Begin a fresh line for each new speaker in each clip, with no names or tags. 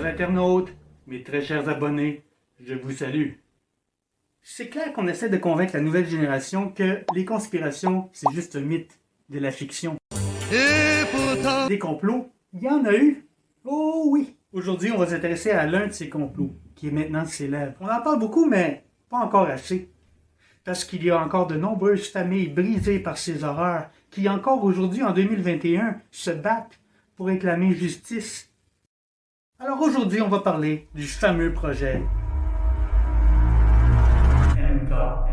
chers internautes, mes très chers abonnés, je vous salue. C'est clair qu'on essaie de convaincre la nouvelle génération que les conspirations, c'est juste un mythe, de la fiction. Et pourtant... Des complots, il y en a eu. Oh oui! Aujourd'hui, on va s'intéresser à l'un de ces complots, qui est maintenant célèbre. On en parle beaucoup, mais pas encore assez. Parce qu'il y a encore de nombreuses familles brisées par ces horreurs, qui encore aujourd'hui, en 2021, se battent pour réclamer justice. Alors aujourd'hui, on va parler du fameux projet MKUltra.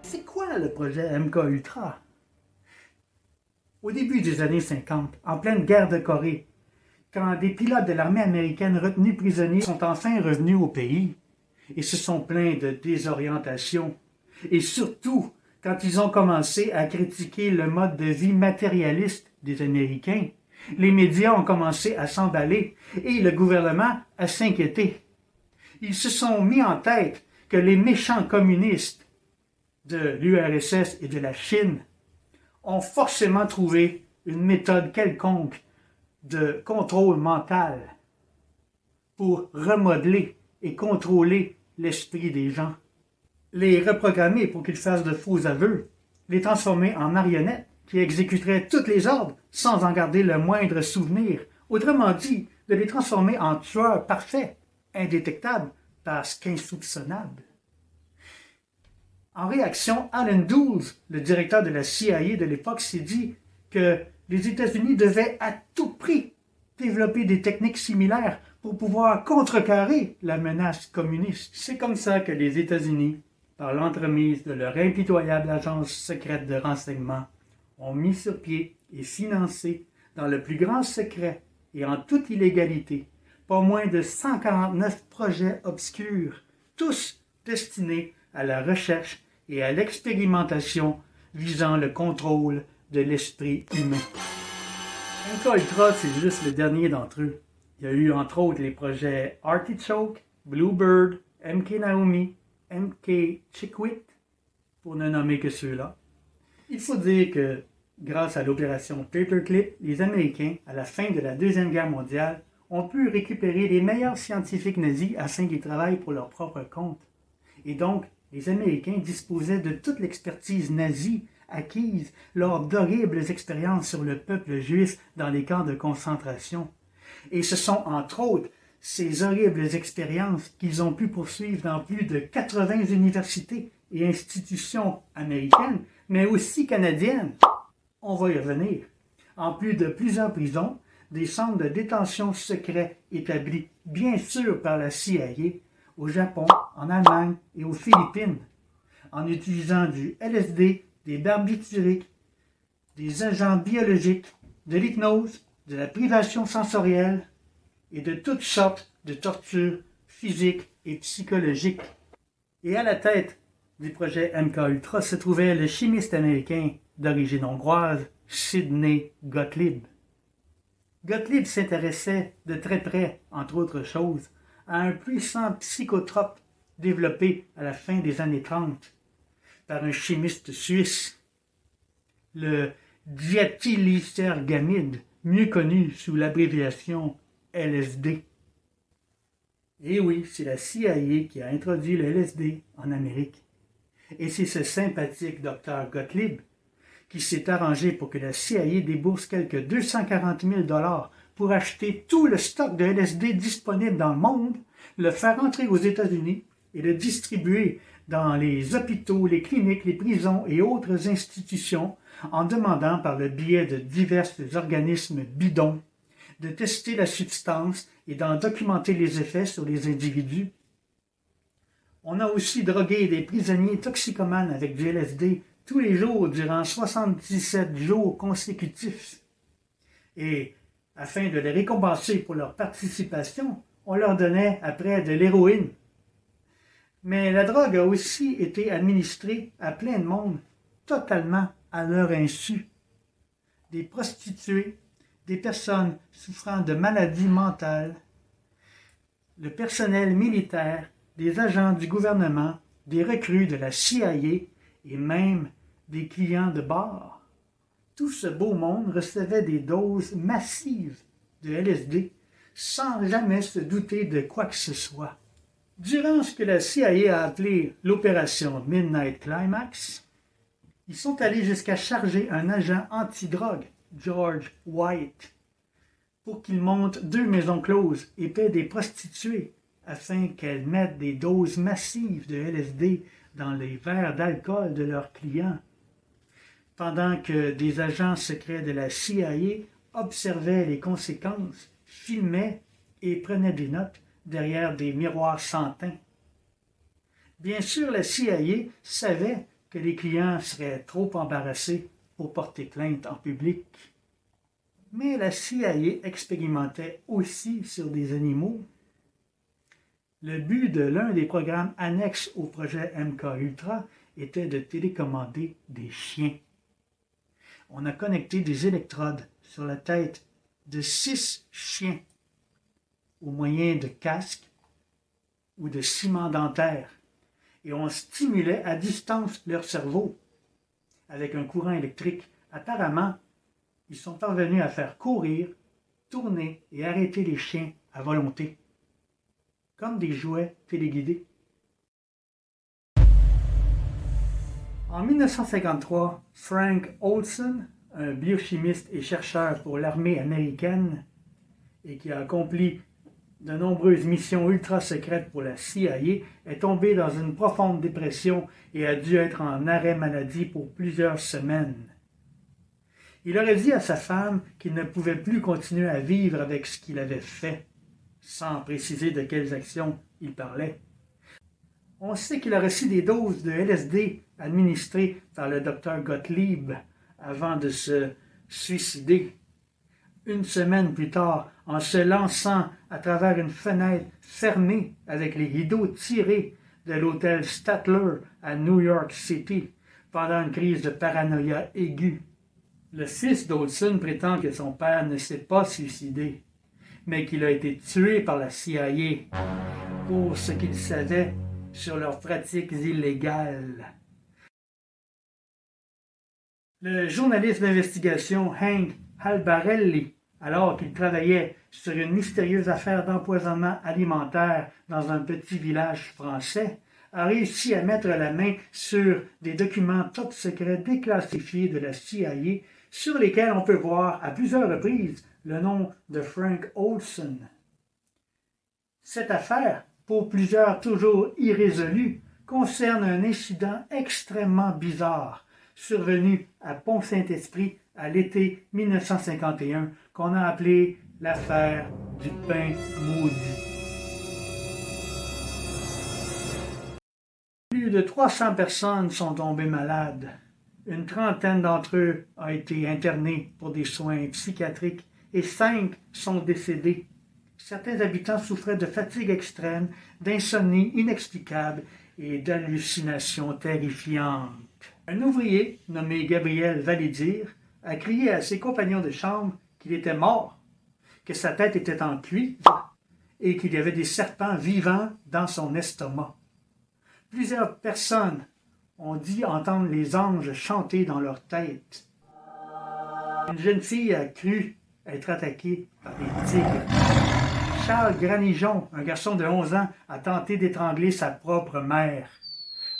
C'est quoi le projet MKUltra? Au début des années 50, en pleine guerre de Corée, quand des pilotes de l'armée américaine retenus prisonniers sont enfin revenus au pays et se sont plaints de désorientation, et surtout quand ils ont commencé à critiquer le mode de vie matérialiste des Américains, les médias ont commencé à s'emballer et le gouvernement à s'inquiéter. Ils se sont mis en tête que les méchants communistes de l'URSS et de la Chine ont forcément trouvé une méthode quelconque de contrôle mental pour remodeler et contrôler l'esprit des gens, les reprogrammer pour qu'ils fassent de faux aveux, les transformer en marionnettes qui exécuteraient tous les ordres sans en garder le moindre souvenir, autrement dit, de les transformer en tueurs parfaits, indétectables parce qu'insoupçonnables. En réaction, Allen Dulles, le directeur de la CIA de l'époque, s'est dit que les États-Unis devaient à tout prix développer des techniques similaires pour pouvoir contrecarrer la menace communiste. C'est comme ça que les États-Unis, par l'entremise de leur impitoyable agence secrète de renseignement, ont mis sur pied et financé, dans le plus grand secret et en toute illégalité, pas moins de 149 projets obscurs, tous destinés à la recherche et à l'expérimentation visant le contrôle de l'esprit humain. MKUltra, c'est juste le dernier d'entre eux. Il y a eu entre autres les projets Artichoke, Bluebird, MK Naomi, MK Chickwit, pour ne nommer que ceux-là. Il faut dire que grâce à l'opération Paperclip, les Américains, à la fin de la Deuxième Guerre mondiale, ont pu récupérer les meilleurs scientifiques nazis afin qu'ils travaillent pour leur propre compte. Et donc, les Américains disposaient de toute l'expertise nazie acquise lors d'horribles expériences sur le peuple juif dans les camps de concentration. Et ce sont, entre autres, ces horribles expériences qu'ils ont pu poursuivre dans plus de 80 universités et institutions américaines, mais aussi canadiennes. On va y revenir. En plus de plusieurs prisons, des centres de détention secrets établis, bien sûr par la CIA, au Japon, en Allemagne et aux Philippines, en utilisant du LSD, des barbituriques, des agents biologiques, de l'hypnose, de la privation sensorielle et de toutes sortes de tortures physiques et psychologiques. Et à la tête du projet MKUltra se trouvait le chimiste américain d'origine hongroise, Sidney Gottlieb. Gottlieb s'intéressait de très près, entre autres choses, à un puissant psychotrope développé à la fin des années 30 par un chimiste suisse, le diéthylicergamide, mieux connu sous l'abréviation LSD. Et oui, c'est la CIA qui a introduit le LSD en Amérique. Et c'est ce sympathique docteur Gottlieb qui s'est arrangé pour que la CIA débourse quelques 240 000 $ pour acheter tout le stock de LSD disponible dans le monde, le faire entrer aux États-Unis et le distribuer dans les hôpitaux, les cliniques, les prisons et autres institutions en demandant par le biais de divers organismes bidons de tester la substance et d'en documenter les effets sur les individus. On a aussi drogué des prisonniers toxicomanes avec du LSD tous les jours durant 77 jours consécutifs. Et, afin de les récompenser pour leur participation, on leur donnait après de l'héroïne. Mais la drogue a aussi été administrée à plein de monde, totalement à leur insu. Des prostituées, des personnes souffrant de maladies mentales, le personnel militaire, des agents du gouvernement, des recrues de la CIA et même des clients de bar. Tout ce beau monde recevait des doses massives de LSD sans jamais se douter de quoi que ce soit. Durant ce que la CIA a appelé l'opération Midnight Climax, ils sont allés jusqu'à charger un agent anti-drogue, George White, pour qu'il monte 2 maisons closes et paie des prostituées afin qu'elles mettent des doses massives de LSD dans les verres d'alcool de leurs clients, pendant que des agents secrets de la CIA observaient les conséquences, filmaient et prenaient des notes derrière des miroirs sans teint. Bien sûr, la CIA savait que les clients seraient trop embarrassés pour porter plainte en public. Mais la CIA expérimentait aussi sur des animaux. Le but de l'un des programmes annexes au projet MKUltra était de télécommander des chiens. On a connecté des électrodes sur la tête de 6 chiens au moyen de casques ou de ciment dentaire et on stimulait à distance leur cerveau avec un courant électrique. Apparemment, ils sont parvenus à faire courir, tourner et arrêter les chiens à volonté, comme des jouets téléguidés. En 1953, Frank Olson, un biochimiste et chercheur pour l'armée américaine et qui a accompli de nombreuses missions ultra secrètes pour la CIA, est tombé dans une profonde dépression et a dû être en arrêt maladie pour plusieurs semaines. Il aurait dit à sa femme qu'il ne pouvait plus continuer à vivre avec ce qu'il avait fait, sans préciser de quelles actions il parlait. On sait qu'il a reçu des doses de LSD administrées par le docteur Gottlieb avant de se suicider. Une semaine plus tard, en se lançant à travers une fenêtre fermée avec les rideaux tirés de l'hôtel Statler à New York City pendant une crise de paranoïa aiguë. Le fils d'Olson prétend que son père ne s'est pas suicidé, mais qu'il a été tué par la CIA pour ce qu'il savait sur leurs pratiques illégales. Le journaliste d'investigation Hank Albarelli, alors qu'il travaillait sur une mystérieuse affaire d'empoisonnement alimentaire dans un petit village français, a réussi à mettre la main sur des documents top secrets déclassifiés de la CIA sur lesquels on peut voir à plusieurs reprises le nom de Frank Olson. Cette affaire, pour plusieurs toujours irrésolue, concerne un incident extrêmement bizarre survenu à Pont-Saint-Esprit à l'été 1951 qu'on a appelé l'affaire du pain maudit. Plus de 300 personnes sont tombées malades. Une trentaine d'entre eux ont été internés pour des soins psychiatriques et 5 sont décédés. Certains habitants souffraient de fatigue extrême, d'insomnie inexplicable et d'hallucinations terrifiantes. Un ouvrier nommé Gabriel Valédir a crié à ses compagnons de chambre qu'il était mort, que sa tête était en cuivre et qu'il y avait des serpents vivants dans son estomac. Plusieurs personnes ont dit entendre les anges chanter dans leur tête. Une jeune fille a cru être attaquée par des tigres. Charles Granijon, un garçon de 11 ans, a tenté d'étrangler sa propre mère.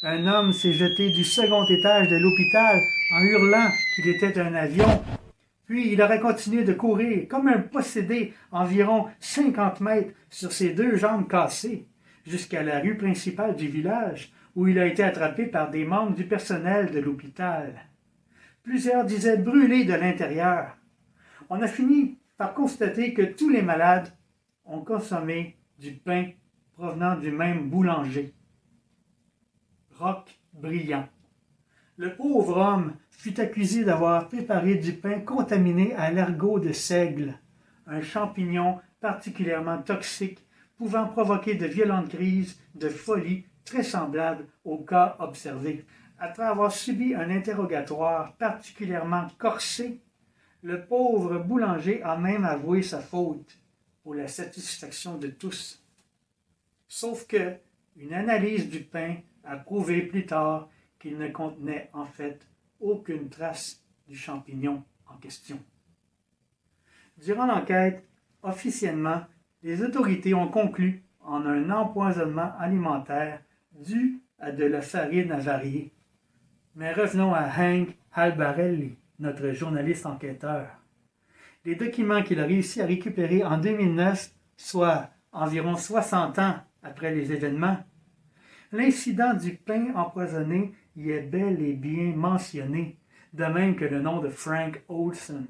Un homme s'est jeté du second étage de l'hôpital en hurlant qu'il était un avion. Puis il aurait continué de courir comme un possédé environ 50 mètres sur ses 2 jambes cassées jusqu'à la rue principale du village où il a été attrapé par des membres du personnel de l'hôpital. Plusieurs disaient brûler de l'intérieur. On a fini par constater que tous les malades ont consommé du pain provenant du même boulanger. Roch Brillant. Le pauvre homme fut accusé d'avoir préparé du pain contaminé à l'ergot de seigle, un champignon particulièrement toxique pouvant provoquer de violentes crises de folie très semblables aux cas observés. Après avoir subi un interrogatoire particulièrement corsé, le pauvre boulanger a même avoué sa faute pour la satisfaction de tous. Sauf que une analyse du pain a prouvé plus tard qu'il ne contenait en fait aucune trace du champignon en question. Durant l'enquête, officiellement, les autorités ont conclu en un empoisonnement alimentaire dû à de la farine avariée. Mais revenons à Hank Albarelli, notre journaliste enquêteur. Les documents qu'il a réussi à récupérer en 2009, soit environ 60 ans après les événements, l'incident du pain empoisonné y est bel et bien mentionné, de même que le nom de Frank Olson.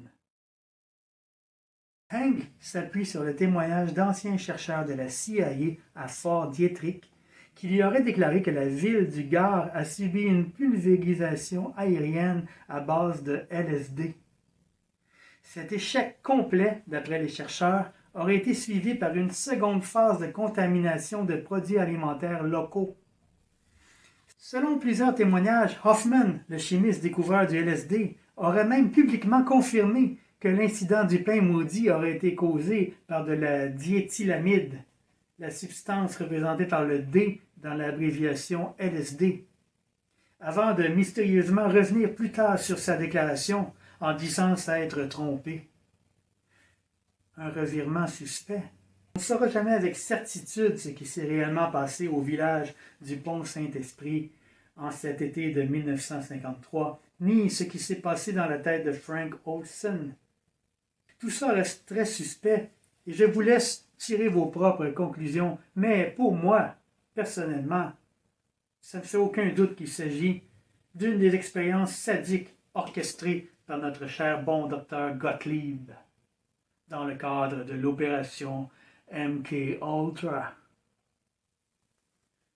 Hank s'appuie sur le témoignage d'anciens chercheurs de la CIA à Fort Detrick qui lui auraient déclaré que la ville du Gard a subi une pulvérisation aérienne à base de LSD. Cet échec complet, d'après les chercheurs, aurait été suivi par une seconde phase de contamination de produits alimentaires locaux. Selon plusieurs témoignages, Hoffman, le chimiste découvreur du LSD, aurait même publiquement confirmé que l'incident du pain maudit aurait été causé par de la diéthylamide, la substance représentée par le D dans l'abréviation LSD, avant de mystérieusement revenir plus tard sur sa déclaration en disant s'être trompé. Un revirement suspect. On ne saura jamais avec certitude ce qui s'est réellement passé au village du Pont-Saint-Esprit en cet été de 1953, ni ce qui s'est passé dans la tête de Frank Olson. Tout ça reste très suspect et je vous laisse tirer vos propres conclusions, mais pour moi, personnellement, ça ne fait aucun doute qu'il s'agit d'une des expériences sadiques orchestrées par notre cher bon docteur Gottlieb dans le cadre de l'opération MKUltra.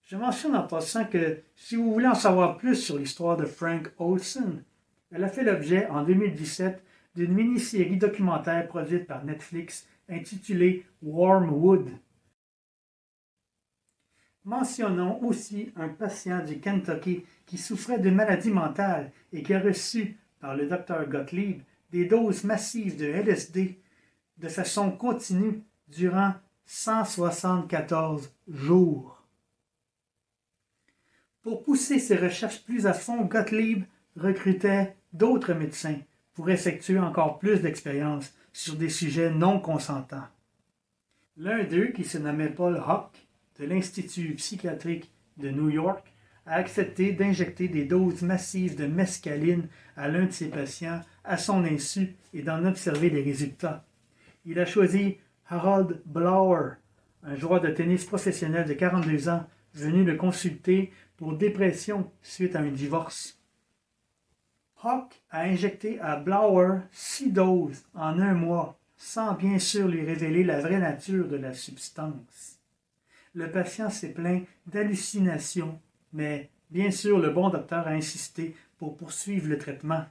Je mentionne en passant que si vous voulez en savoir plus sur l'histoire de Frank Olson, elle a fait l'objet en 2017 d'une mini-série documentaire produite par Netflix intitulée Wormwood. Mentionnons aussi un patient du Kentucky qui souffrait de maladie mentale et qui a reçu par le docteur Gottlieb des doses massives de LSD de façon continue durant 174 jours. Pour pousser ses recherches plus à fond, Gottlieb recrutait d'autres médecins pour effectuer encore plus d'expériences sur des sujets non consentants. L'un d'eux, qui se nommait Paul Hoch, de l'Institut psychiatrique de New York, a accepté d'injecter des doses massives de mescaline à l'un de ses patients à son insu et d'en observer les résultats. Il a choisi Harold Blower, un joueur de tennis professionnel de 42 ans, venu le consulter pour dépression suite à un divorce. Hoch a injecté à Blower 6 doses en un mois, sans bien sûr lui révéler la vraie nature de la substance. Le patient s'est plaint d'hallucinations, mais bien sûr le bon docteur a insisté pour poursuivre le traitement.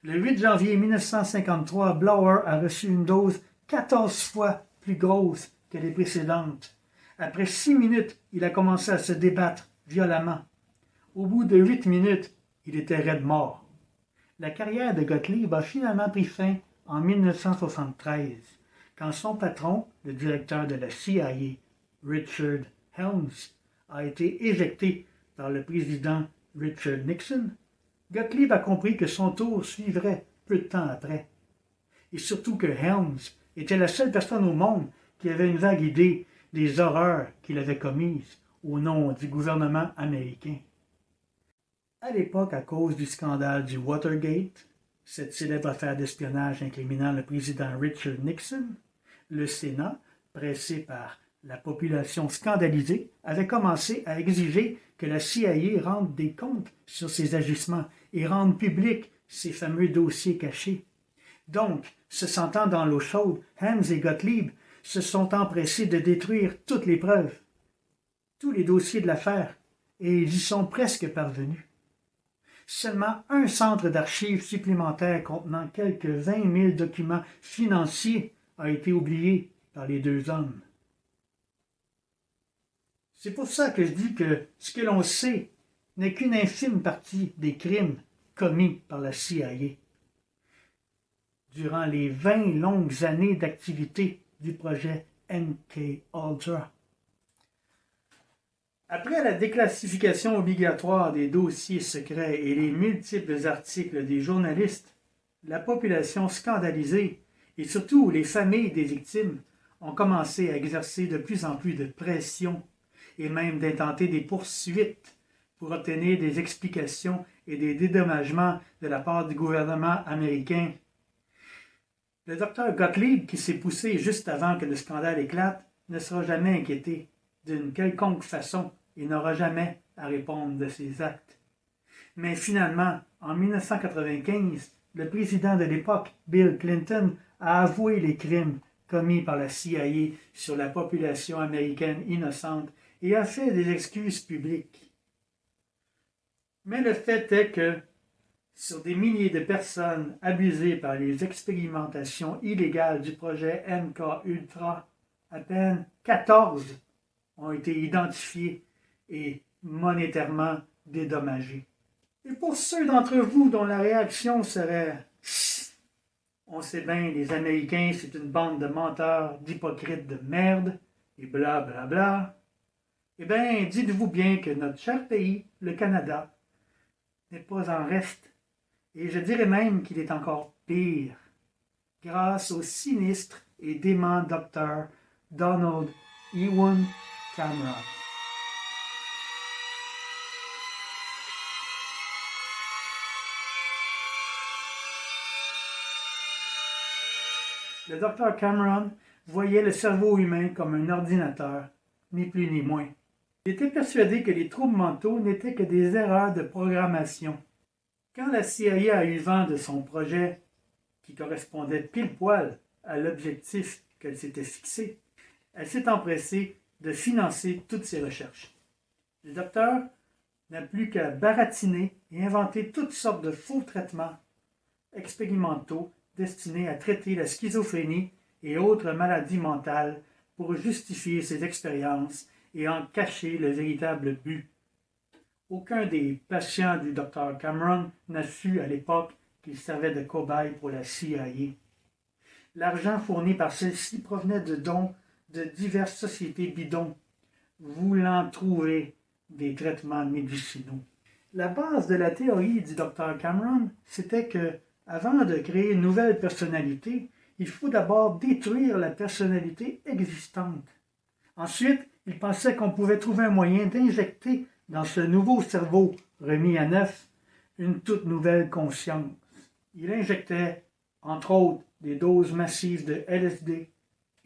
Le 8 janvier 1953, Blower a reçu une dose 14 fois plus grosse que les précédentes. Après 6 minutes, il a commencé à se débattre violemment. Au bout de 8 minutes, il était raide mort. La carrière de Gottlieb a finalement pris fin en 1973, quand son patron, le directeur de la CIA, Richard Helms, a été éjecté par le président Richard Nixon. Gottlieb a compris que son tour suivrait peu de temps après. Et surtout que Helms était la seule personne au monde qui avait une vague idée des horreurs qu'il avait commises au nom du gouvernement américain. À l'époque, à cause du scandale du Watergate, cette célèbre affaire d'espionnage incriminant le président Richard Nixon, le Sénat, pressé par la population scandalisée, avait commencé à exiger que la CIA rende des comptes sur ses agissements et rende public ces fameux dossiers cachés. Donc, se sentant dans l'eau chaude, Helms et Gottlieb se sont empressés de détruire toutes les preuves, tous les dossiers de l'affaire, et ils y sont presque parvenus. Seulement un centre d'archives supplémentaire contenant quelques 20 000 documents financiers a été oublié par les deux hommes. C'est pour ça que je dis que ce que l'on sait n'est qu'une infime partie des crimes commis par la CIA. Durant les 20 longues années d'activité du projet MKUltra. Après la déclassification obligatoire des dossiers secrets et les multiples articles des journalistes, la population scandalisée et surtout les familles des victimes ont commencé à exercer de plus en plus de pression et même d'intenter des poursuites pour obtenir des explications et des dédommagements de la part du gouvernement américain. Le docteur Gottlieb, qui s'est poussé juste avant que le scandale éclate, ne sera jamais inquiété d'une quelconque façon et n'aura jamais à répondre de ses actes. Mais finalement, en 1995, le président de l'époque, Bill Clinton, a avoué les crimes commis par la CIA sur la population américaine innocente et a fait des excuses publiques. Mais le fait est que, sur des milliers de personnes abusées par les expérimentations illégales du projet MKUltra, à peine 14 ont été identifiés et monétairement dédommagés. Et pour ceux d'entre vous dont la réaction serait « On sait bien, les Américains, c'est une bande de menteurs, d'hypocrites de merde, et blablabla bla, », eh bien, dites-vous bien que notre cher pays, le Canada, n'est pas en reste. Et je dirais même qu'il est encore pire, grâce au sinistre et dément docteur Donald Ewan Cameron. Le docteur Cameron voyait le cerveau humain comme un ordinateur, ni plus ni moins. Il était persuadé que les troubles mentaux n'étaient que des erreurs de programmation. Quand la CIA a eu vent de son projet, qui correspondait pile-poil à l'objectif qu'elle s'était fixé, elle s'est empressée de financer toutes ses recherches. Le docteur n'a plus qu'à baratiner et inventer toutes sortes de faux traitements expérimentaux destinés à traiter la schizophrénie et autres maladies mentales pour justifier ses expériences et en cacher le véritable but. Aucun des patients du Dr Cameron n'a su à l'époque qu'il servait de cobaye pour la CIA. L'argent fourni par celle-ci provenait de dons de diverses sociétés bidons, voulant trouver des traitements médicinaux. La base de la théorie du Dr Cameron, c'était que, avant de créer une nouvelle personnalité, il faut d'abord détruire la personnalité existante. Ensuite, il pensait qu'on pouvait trouver un moyen d'injecter dans ce nouveau cerveau remis à neuf une toute nouvelle conscience. Il injectait, entre autres, des doses massives de LSD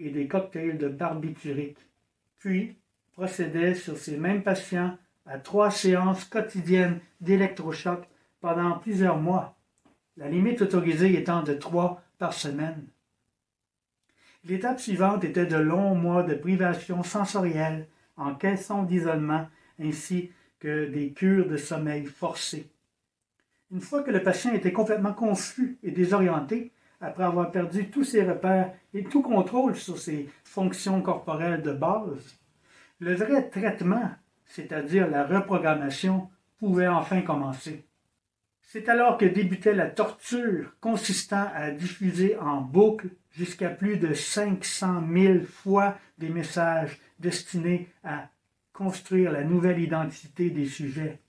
et des cocktails de barbiturique, puis procédait sur ces mêmes patients à 3 séances quotidiennes d'électrochoc pendant plusieurs mois, la limite autorisée étant de 3 par semaine. L'étape suivante était de longs mois de privation sensorielle en caisson d'isolement ainsi que des cures de sommeil forcées. Une fois que le patient était complètement confus et désorienté, après avoir perdu tous ses repères et tout contrôle sur ses fonctions corporelles de base, le vrai traitement, c'est-à-dire la reprogrammation, pouvait enfin commencer. C'est alors que débutait la torture consistant à diffuser en boucle jusqu'à plus de 500 000 fois des messages destinés à construire la nouvelle identité des sujets.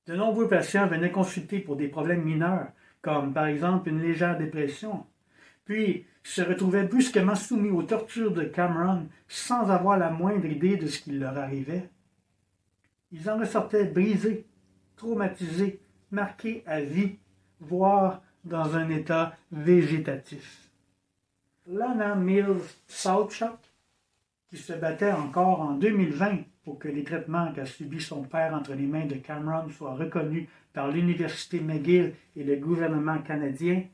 De nombreux patients venaient consulter pour des problèmes mineurs, comme par exemple une légère dépression, puis se retrouvaient brusquement soumis aux tortures de Cameron sans avoir la moindre idée de ce qui leur arrivait. Ils en ressortaient brisés, traumatisés, marqués à vie, voire dans un état végétatif. Lana Mills Southchuck, qui se battait encore en 2020 pour que les traitements qu'a subis son père entre les mains de Cameron soient reconnus par l'Université McGill et le gouvernement canadien,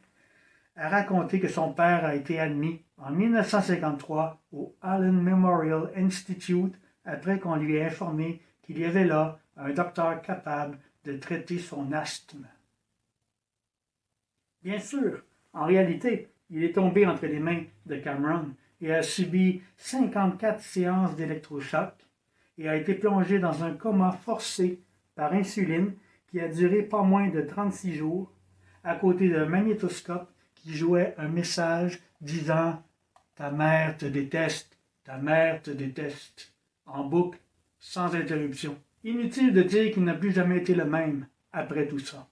a raconté que son père a été admis en 1953 au Allen Memorial Institute après qu'on lui ait informé qu'il y avait là un docteur capable de traiter son asthme. Bien sûr, en réalité, il est tombé entre les mains de Cameron et a subi 54 séances d'électrochoc et a été plongé dans un coma forcé par insuline qui a duré pas moins de 36 jours à côté d'un magnétoscope qui jouait un message disant « Ta mère te déteste, ta mère te déteste » en boucle, sans interruption. Inutile de dire qu'il n'a plus jamais été le même après tout ça.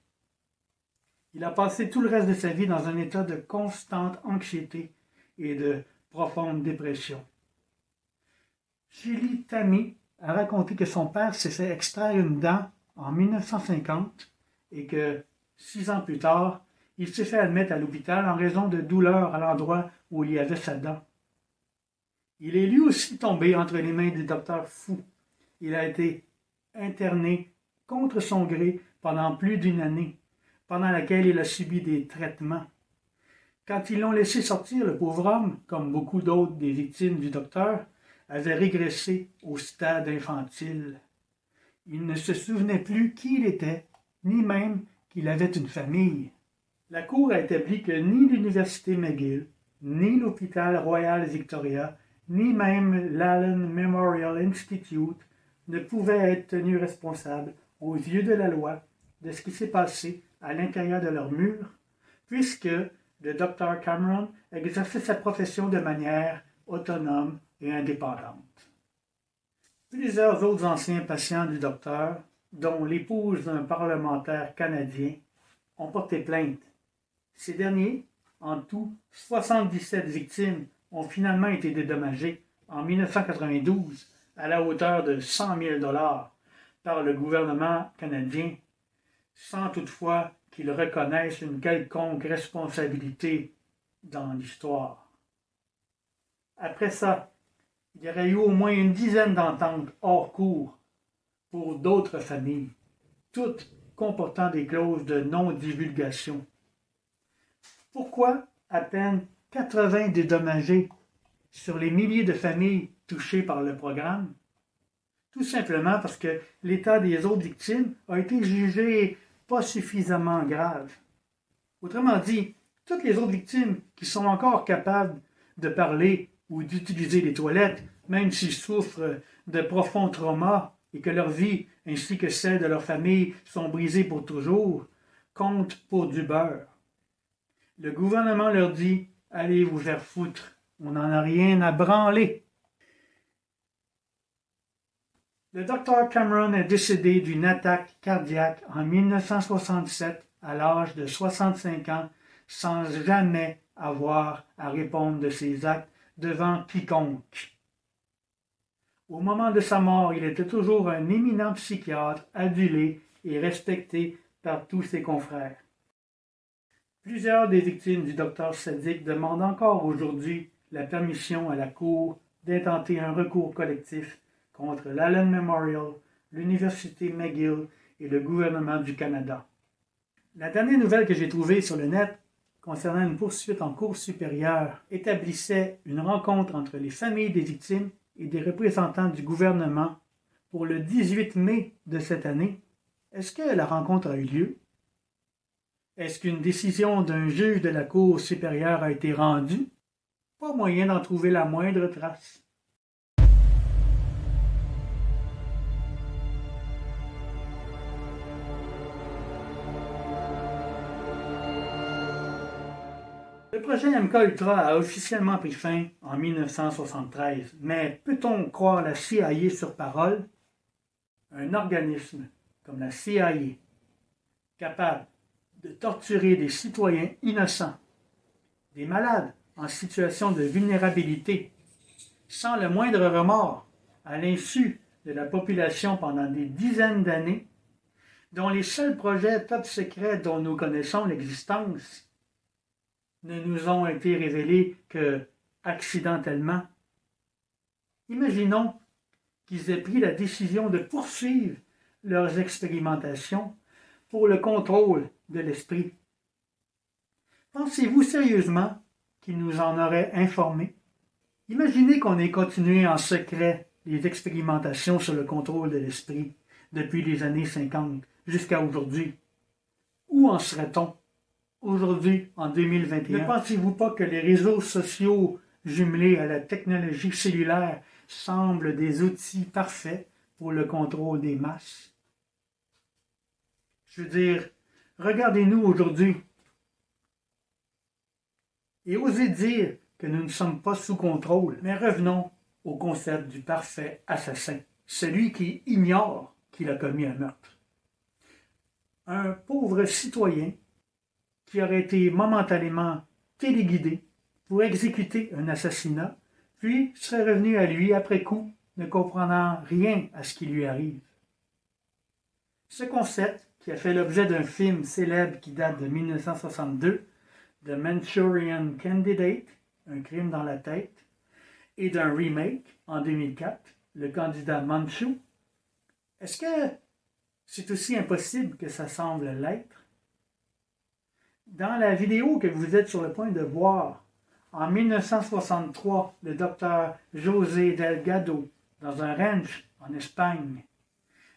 Il a passé tout le reste de sa vie dans un état de constante anxiété et de profonde dépression. Julie Tammy a raconté que son père s'est fait extraire une dent en 1950 et que, 6 ans plus tard, il s'est fait admettre à l'hôpital en raison de douleurs à l'endroit où il y avait sa dent. Il est lui aussi tombé entre les mains des docteurs fous. Il a été interné contre son gré pendant plus d'une année, pendant laquelle il a subi des traitements. Quand ils l'ont laissé sortir, le pauvre homme, comme beaucoup d'autres des victimes du docteur, avait régressé au stade infantile. Il ne se souvenait plus qui il était, ni même qu'il avait une famille. La Cour a établi que ni l'Université McGill, ni l'Hôpital Royal Victoria, ni même l'Allen Memorial Institute ne pouvaient être tenus responsables aux yeux de la loi de ce qui s'est passé à l'intérieur de leurs murs, puisque le Dr Cameron exerçait sa profession de manière autonome et indépendante. Plusieurs autres anciens patients du docteur, dont l'épouse d'un parlementaire canadien, ont porté plainte. Ces derniers, en tout 77 victimes, ont finalement été dédommagés en 1992 à la hauteur de 100 000 $ par le gouvernement canadien, sans toutefois qu'ils reconnaissent une quelconque responsabilité dans l'histoire. Après ça, il y aurait eu au moins une dizaine d'ententes hors cours pour d'autres familles, toutes comportant des clauses de non-divulgation. Pourquoi à peine 80 dédommagés sur les milliers de familles touchées par le programme? Tout simplement parce que l'état des autres victimes a été jugé pas suffisamment grave. Autrement dit, toutes les autres victimes qui sont encore capables de parler ou d'utiliser les toilettes, même s'ils souffrent de profonds traumas et que leur vie ainsi que celle de leur famille sont brisées pour toujours, comptent pour du beurre. Le gouvernement leur dit « Allez vous faire foutre, on n'en a rien à branler ». Le Dr Cameron est décédé d'une attaque cardiaque en 1967 à l'âge de 65 ans sans jamais avoir à répondre de ses actes devant quiconque. Au moment de sa mort, il était toujours un éminent psychiatre adulé et respecté par tous ses confrères. Plusieurs des victimes du docteur Sadiq demandent encore aujourd'hui la permission à la Cour d'intenter un recours collectif contre l'Allen Memorial, l'Université McGill et le gouvernement du Canada. La dernière nouvelle que j'ai trouvée sur le net concernant une poursuite en cour supérieure établissait une rencontre entre les familles des victimes et des représentants du gouvernement pour le 18 mai de cette année. Est-ce que la rencontre a eu lieu? Est-ce qu'une décision d'un juge de la Cour supérieure a été rendue? Pas moyen d'en trouver la moindre trace. Le projet MK Ultra a officiellement pris fin en 1973, mais peut-on croire la CIA sur parole? Un organisme comme la CIA, capable de torturer des citoyens innocents, des malades en situation de vulnérabilité, sans le moindre remords, à l'insu de la population pendant des dizaines d'années, dont les seuls projets top secrets dont nous connaissons l'existence ne nous ont été révélés que accidentellement. Imaginons qu'ils aient pris la décision de poursuivre leurs expérimentations pour le contrôle de l'esprit. Pensez-vous sérieusement qu'ils nous en auraient informés? Imaginez qu'on ait continué en secret les expérimentations sur le contrôle de l'esprit depuis les années 50 jusqu'à aujourd'hui. Où en serait-on aujourd'hui, en 2021? Ne pensez-vous pas que les réseaux sociaux jumelés à la technologie cellulaire semblent des outils parfaits pour le contrôle des masses? Je veux dire, regardez-nous aujourd'hui et osez dire que nous ne sommes pas sous contrôle. Mais revenons au concept du parfait assassin, celui qui ignore qu'il a commis un meurtre. Un pauvre citoyen qui aurait été momentanément téléguidé pour exécuter un assassinat, puis serait revenu à lui après coup, ne comprenant rien à ce qui lui arrive. Ce concept, qui a fait l'objet d'un film célèbre qui date de 1962, The Manchurian Candidate, un crime dans la tête, et d'un remake en 2004, Le candidat Manchu, est-ce que c'est aussi impossible que ça semble l'être? Dans la vidéo que vous êtes sur le point de voir, en 1963, le docteur José Delgado, dans un ranch en Espagne,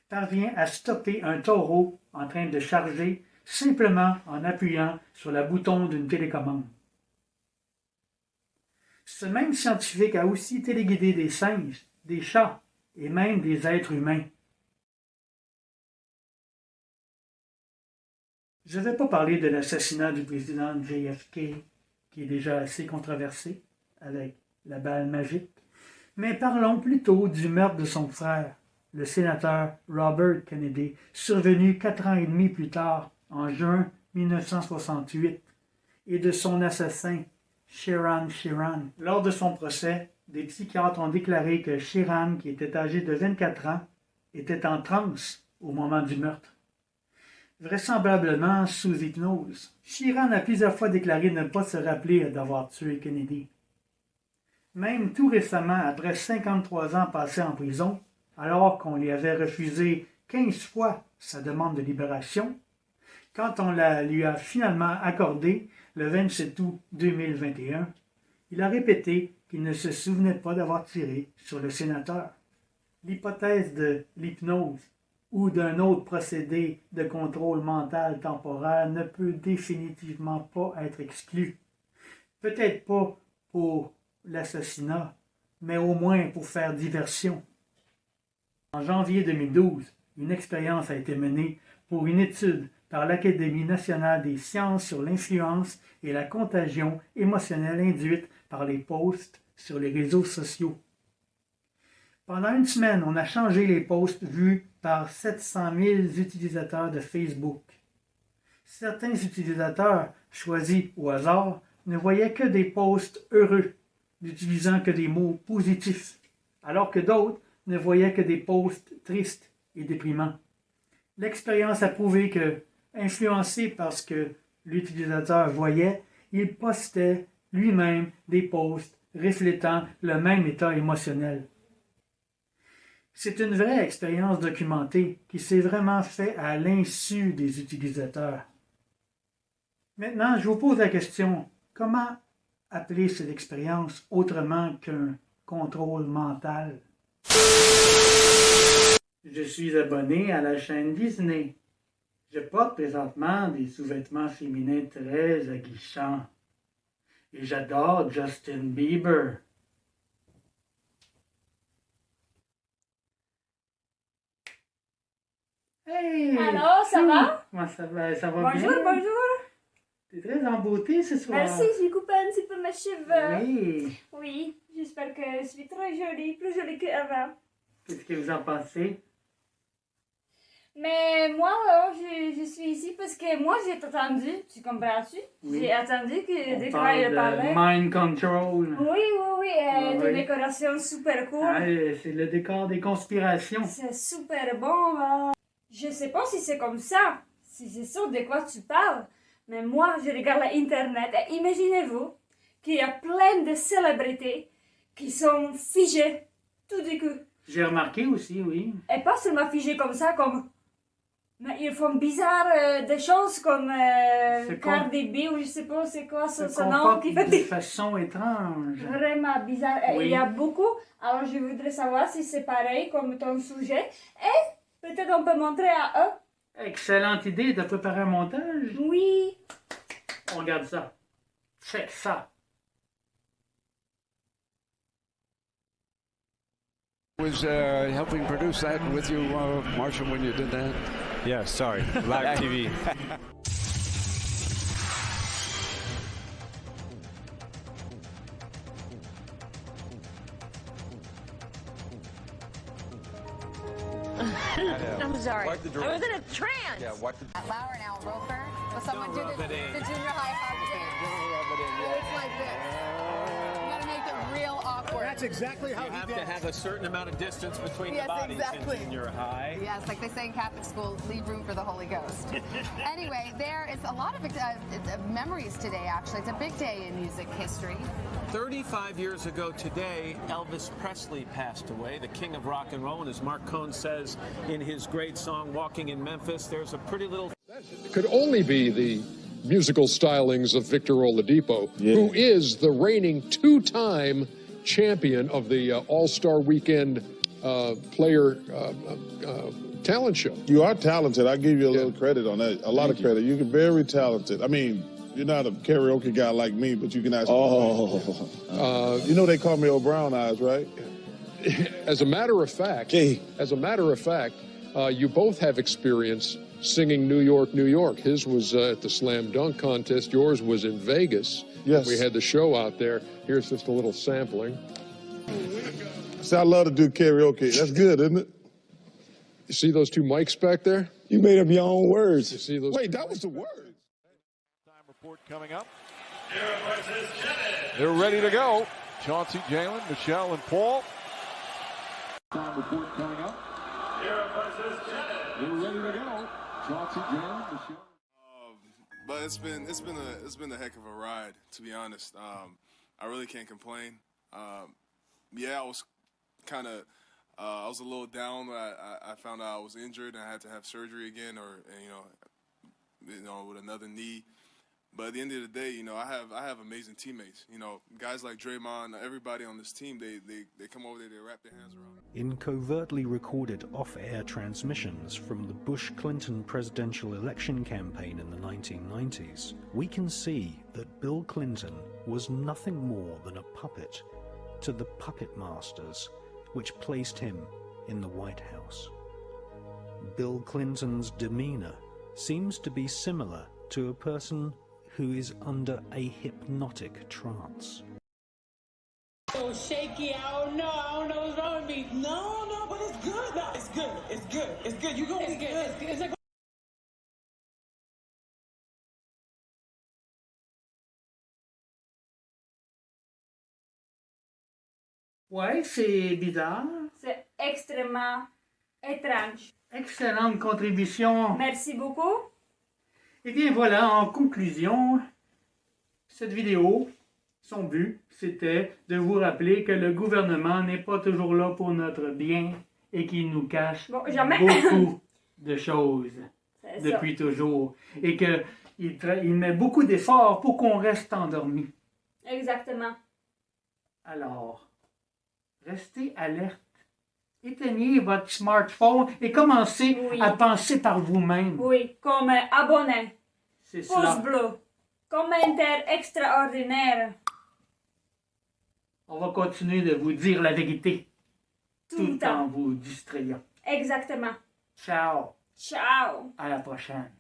parvient à stopper un taureau en train de charger simplement en appuyant sur le bouton d'une télécommande. Ce même scientifique a aussi téléguidé des singes, des chats et même des êtres humains. Je ne vais pas parler de l'assassinat du président JFK, qui est déjà assez controversé, avec la balle magique, mais parlons plutôt du meurtre de son frère, le sénateur Robert Kennedy, survenu 4 ans et demi plus tard, en juin 1968, et de son assassin, Sheeran Sheeran. Lors de son procès, des psychiatres ont déclaré que Sheeran, qui était âgé de 24 ans, était en transe au moment du meurtre, vraisemblablement sous hypnose. Sheeran a plusieurs fois déclaré ne pas se rappeler d'avoir tué Kennedy. Même tout récemment, après 53 ans passés en prison, alors qu'on lui avait refusé 15 fois sa demande de libération, quand on la lui a finalement accordée le 27 août 2021, il a répété qu'il ne se souvenait pas d'avoir tiré sur le sénateur. L'hypothèse de l'hypnose ou d'un autre procédé de contrôle mental temporaire ne peut définitivement pas être exclue. Peut-être pas pour l'assassinat, mais au moins pour faire diversion. En janvier 2012, une expérience a été menée pour une étude par l'Académie nationale des sciences sur l'influence et la contagion émotionnelle induite par les posts sur les réseaux sociaux. Pendant une semaine, on a changé les posts vus par 700 000 utilisateurs de Facebook. Certains utilisateurs, choisis au hasard, ne voyaient que des posts heureux, n'utilisant que des mots positifs, alors que d'autres ne voyaient que des posts tristes et déprimants. L'expérience a prouvé que, influencé par ce que l'utilisateur voyait, il postait lui-même des posts reflétant le même état émotionnel. C'est une vraie expérience documentée qui s'est vraiment faite à l'insu des utilisateurs. Maintenant, je vous pose la question, comment appeler cette expérience autrement qu'un contrôle mental? Je suis abonné à la chaîne Disney. Je porte présentement des sous-vêtements féminins très aguichants. Et j'adore Justin Bieber. Hey!
Alors, ça va?
Comment ça va? Ça va bien?
Bonjour, bonjour.
T'es très en beauté ce soir.
Merci, j'ai coupé un petit peu mes cheveux.
Oui.
Oui, j'espère que je suis très jolie, plus jolie qu'avant.
Qu'est-ce que vous en pensez?
Mais moi, je suis ici parce que moi, j'ai attendu, tu comprends-tu?
Oui.
J'ai attendu que
On
des
parle
travailleurs
de
parlaient.
mind control.
Oui, des
Oui.
décorations super cool.
Ah, c'est le décor des conspirations.
C'est super bon, là. Je sais pas si c'est comme ça, si c'est ça de quoi tu parles, mais moi, je regarde l'Internet et imaginez-vous qu'il y a plein de célébrités qui sont figées tout du coup.
J'ai remarqué aussi, oui.
Et pas seulement figé comme ça, comme... Mais ils font bizarre des choses comme Cardi B ou je sais pas c'est quoi
Se
ce nom
comporte
qui fait
de
des...
façon étrange.
Vraiment bizarre. Et
Oui.
il y a beaucoup. Alors je voudrais savoir si c'est pareil comme ton sujet. Et peut-être on peut montrer à eux.
Excellente idée de préparer un montage.
Oui.
On regarde ça. Check ça.
Was helping produce that with you, Marshall, when you did that?
Yeah, sorry. Live TV.
I'm sorry.
Wipe the
I
drawer.
was in a trance.
Yeah, what the...
Matt Lauer and Al Roker. Will someone do
rub it
the
in.
junior high hug dance? It's like this. You gotta make it real awkward.
That's exactly how
You
he
have
did.
to have a certain amount of distance between
Yes,
the bodies
exactly.
in junior high.
Yes, like they say in Catholic school, leave room for the Holy Ghost. Anyway, there is a lot of memories today, actually. It's a big day in music history.
35 years ago today, Elvis Presley passed away, the king of rock and roll. And as Mark Cohn says in his great song, Walking in Memphis, there's a pretty little...
Could only be the musical stylings of Victor Oladipo, who is the reigning two-time champion of the All-Star Weekend player talent show.
You are talented. I give you a little credit on that. A lot of credit. You're very talented. I mean, you're not a karaoke guy like me, but you can actually. You know they call me Old Brown Eyes, right?
As a matter of fact, you both have experience singing New York, New York. His was at the Slam Dunk Contest. Yours was in Vegas.
Yes.
We had the show out there. Here's just a little sampling.
See, I love to do karaoke. That's good, isn't it?
You see those two mics back there?
You made up your own words.
You see those?
Wait, that was the word.
Time report coming up. They're ready to go. Chauncey, Jalen, Michelle, and Paul. Time report coming up. They're ready to go. Chauncey, Jalen, Michelle.
But it's been a heck of a ride, to be honest. I really can't complain. Yeah, I was kind of I was a little down. I found out I was injured and I had to have surgery again, or with another knee. But at the end of the day, I have amazing teammates. Guys like Draymond, everybody on this team, they come over there, they wrap their hands around me.
In covertly recorded off-air transmissions from the Bush-Clinton presidential election campaign in the 1990s, we can see that Bill Clinton was nothing more than a puppet to the puppet masters which placed him in the White House. Bill Clinton's demeanor seems to be similar to a person who is under a hypnotic trance.
So shaky, I don't know what's wrong with me. No, but it's good. No, it's good. You gonna be good. It's like
Ouais, c'est bizarre.
C'est extrêmement étrange.
Excellente contribution.
Merci beaucoup.
Eh bien voilà, en conclusion, cette vidéo, son but, c'était de vous rappeler que le gouvernement n'est pas toujours là pour notre bien et qu'il nous cache beaucoup de choses depuis toujours. Et qu'il met beaucoup d'efforts pour qu'on reste endormi.
Exactement.
Alors, restez alerte. Éteignez votre smartphone et commencez à penser par vous-même.
Oui, comme abonné, pouce bleu, commentaire extraordinaire.
On va continuer de vous dire la vérité tout en vous distrayant.
Exactement.
Ciao.
Ciao.
À la prochaine.